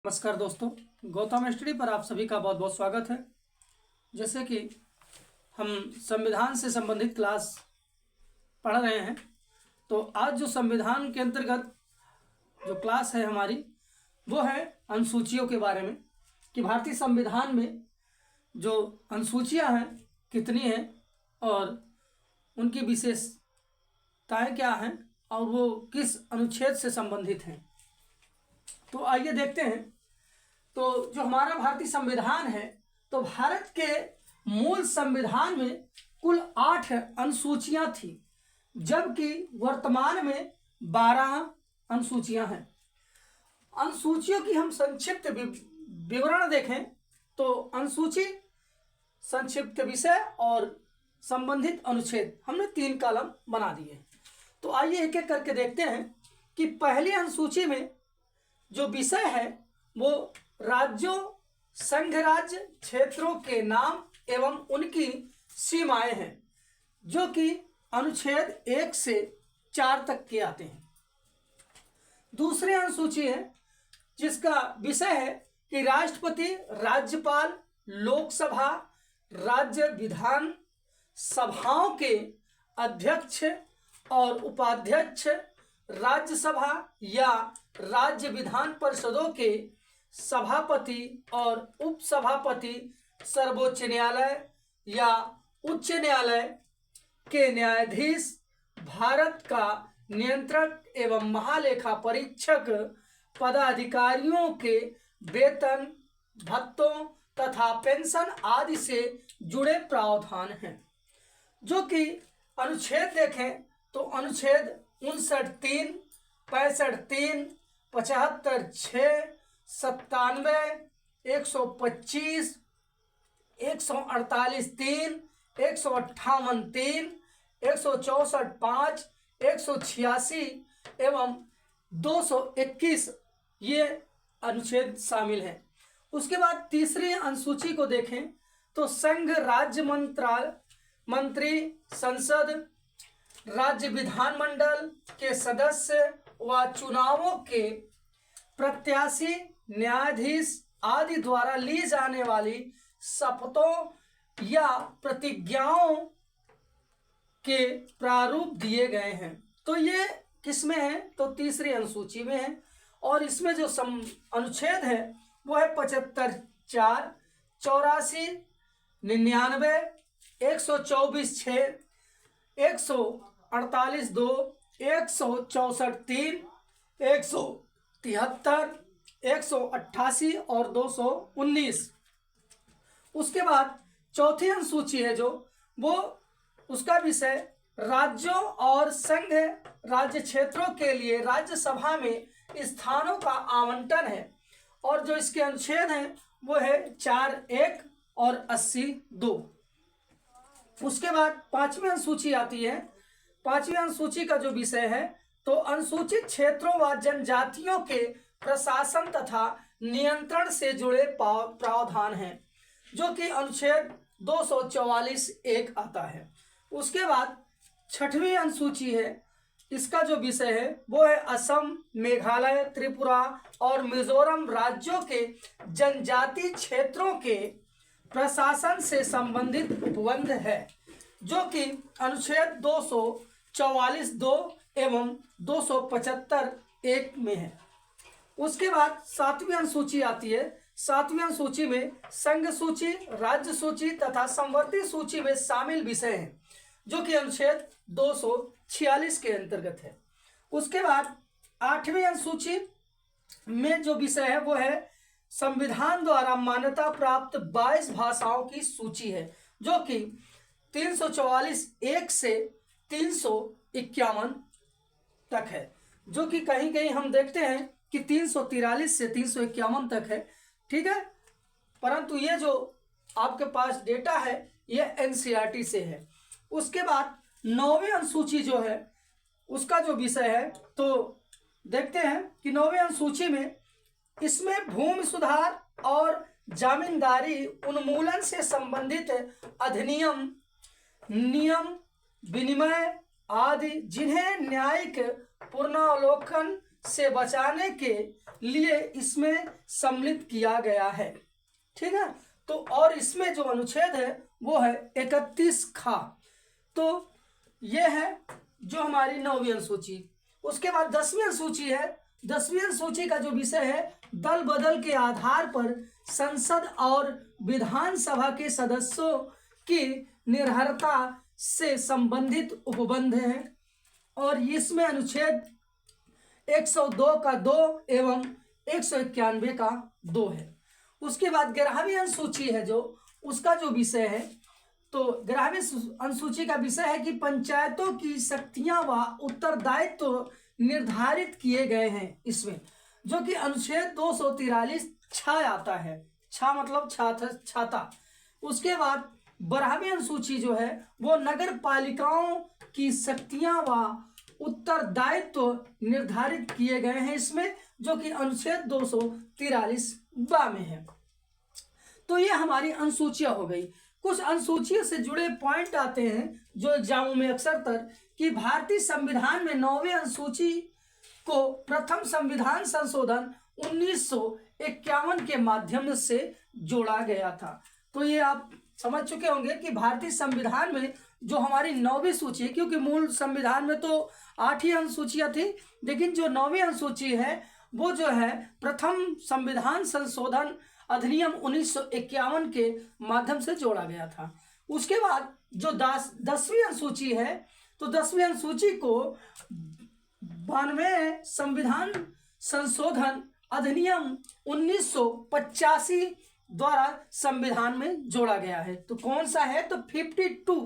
नमस्कार दोस्तों, गौतम स्टडी पर आप सभी का बहुत बहुत स्वागत है। जैसे कि हम संविधान से संबंधित क्लास पढ़ रहे हैं, तो आज जो संविधान के अंतर्गत जो क्लास है हमारी, वो है अनुसूचियों के बारे में कि भारतीय संविधान में जो अनुसूचियां हैं कितनी हैं और उनकी विशेषताएं क्या हैं और वो किस अनुच्छेद से संबंधित हैं। तो आइए देखते हैं। तो जो हमारा भारतीय संविधान है, तो भारत के मूल संविधान में कुल 8 अनुसूचियां थी, जबकि वर्तमान में 12 अनुसूचियां हैं। अनुसूचियों की हम संक्षिप्त विवरण देखें तो अनुसूची, संक्षिप्त विषय और संबंधित अनुच्छेद हमने 3 कॉलम बना दिए। तो आइए एक एक करके देखते हैं कि पहली अनुसूची में जो विषय है वो राज्यों, संघ राज्य क्षेत्रों के नाम एवं उनकी सीमाएं हैं, जो कि अनुच्छेद 1 से 4 तक के आते हैं। दूसरी अनुसूची है जिसका विषय है कि राष्ट्रपति, राज्यपाल, लोकसभा, राज्य विधान सभाओं के अध्यक्ष और उपाध्यक्ष, राज्यसभा या राज्य विधान परिषदों के सभापति और उपसभापति, सर्वोच्च न्यायालय या उच्च न्यायालय के न्यायाधीश, भारत का नियंत्रक एवं महालेखा परीक्षक पदाधिकारियों के वेतन, भत्तों तथा पेंशन आदि से जुड़े प्रावधान हैं। जो कि अनुच्छेद देखें तो अनुच्छेद 59(3), 65(3), 75(6), 97, 125, 148(3), 158(3), 164(5), 186 एवं 221 ये अनुच्छेद शामिल हैं। उसके बाद तीसरी अनुसूची को देखें तो संघ राज्य मंत्री, संसद, राज्य विधानमंडल के सदस्य व चुनावों के प्रत्याशी, न्यायाधीश आदि द्वारा ली जाने वाली शपथों या प्रतिज्ञाओं के प्रारूप दिए गए हैं। तो ये किसमें है? तो तीसरी अनुसूची में है। और इसमें जो अनुच्छेद है वो है 75(4), 84, 99, 124(6), 148(2), 164(3), 173, 188 और 219। उसके बाद चौथी अनुसूची है जो वो उसका विषय राज्यों और संघ राज्य क्षेत्रों के लिए राज्यसभा में स्थानों का आवंटन है। और जो इसके अनुच्छेद हैं वो है 4(1) और 80(2). उसके बाद पांचवी अनुसूची आती है। पांचवी अनुसूची का जो विषय है तो अनुसूचित क्षेत्रों व जनजातियों के प्रशासन तथा नियंत्रण से जुड़े प्रावधान हैं, जो कि अनुच्छेद 244(1) आता है। उसके बाद छठवीं अनुसूची है। इसका जो विषय है वो है असम, मेघालय, त्रिपुरा और मिजोरम राज्यों के जनजाति क्षेत्रों के प्रशासन से संबंधित उपबंध है, जो कि अनुच्छेद 244(2) एवं 275(1) में है। उसके बाद सातवीं अनुसूची आती है। सातवीं अनुसूची में संघ सूची, राज्य सूची तथा समवर्ती सूची में शामिल विषय हैं, जो कि अनुच्छेद 246 के अंतर्गत है। उसके बाद आठवीं अनुसूची में जो विषय है वो है संविधान द्वारा मान्यता प्राप्त 22 भाषाओं की सूची है, जो कि 344(1) से 351 तक है, जो कि कहीं कहीं हम देखते हैं कि 343 से 351 तक है। ठीक है, परंतु ये जो आपके पास डेटा है ये एनसीईआरटी से है। उसके बाद 9वीं अनुसूची जो है उसका जो विषय है तो देखते हैं कि 9वीं अनुसूची में इसमें भूमि सुधार और जमींदारी उन्मूलन से संबंधित अधिनियम, नियम, विनिमय आदि जिन्हें न्यायिक पुनरावलोकन से बचाने के लिए इसमें सम्मिलित किया गया है। ठीक है, तो और इसमें जो अनुच्छेद है वो है 31 खा। तो ये है जो हमारी 9वीं अनुसूची। उसके बाद 10वीं अनुसूची है। 10वीं अनुसूची का जो विषय है दल बदल के आधार पर संसद और विधानसभा के सदस्यों की निर्भरता से संबंधित उपबंध है और इसमें अनुच्छेद 102 का 2 एवं 191 का 2 है। उसके बाद 11वीं अनुसूची है जो उसका जो विषय है, तो 11वीं अनुसूची का विषय है कि पंचायतों की शक्तियां व उत्तरदायित्व निर्धारित किए गए हैं इसमें, जो कि अनुच्छेद 243 छा आता है। छा मतलब छाता। उसके बाद 12वीं अनुसूची जो है वो नगर पालिकाओं की शक्तियां व उत्तरदायित्व निर्धारित किए गए हैं इसमें, जो कि अनुच्छेद 243 में है। तो ये हमारी अनुसूचियां हो गई। कुछ अनुसूचियों से जुड़े पॉइंट आते हैं जो एग्जामों में अक्सर कि भारतीय संविधान में 9वीं अनुसूची को प्रथम संविधान संशोधन 1951 के माध्यम से जोड़ा गया था। तो ये आप समझ चुके होंगे कि भारतीय संविधान में जो हमारी 9वीं सूची है, क्योंकि मूल संविधान में तो 8 ही अनुसूचियां थी, लेकिन जो 9वीं अनुसूची है वो जो है प्रथम संविधान संशोधन अधिनियम 1951 के माध्यम से जोड़ा गया था। उसके बाद जो 10वीं अनुसूची है, तो 10वीं अनुसूची को 92 संविधान संशोधन अधिनियम 1985 द्वारा संविधान में जोड़ा गया है। तो कौन सा है? तो 52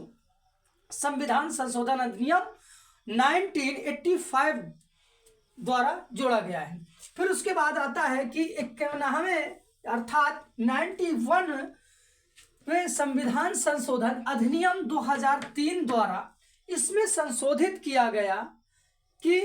संविधान संशोधन अधिनियम 1985 द्वारा जोड़ा गया है। फिर उसके बाद आता है कि 91वें अर्थात 91 में संविधान संशोधन अधिनियम 2003 द्वारा इसमें संशोधित किया गया कि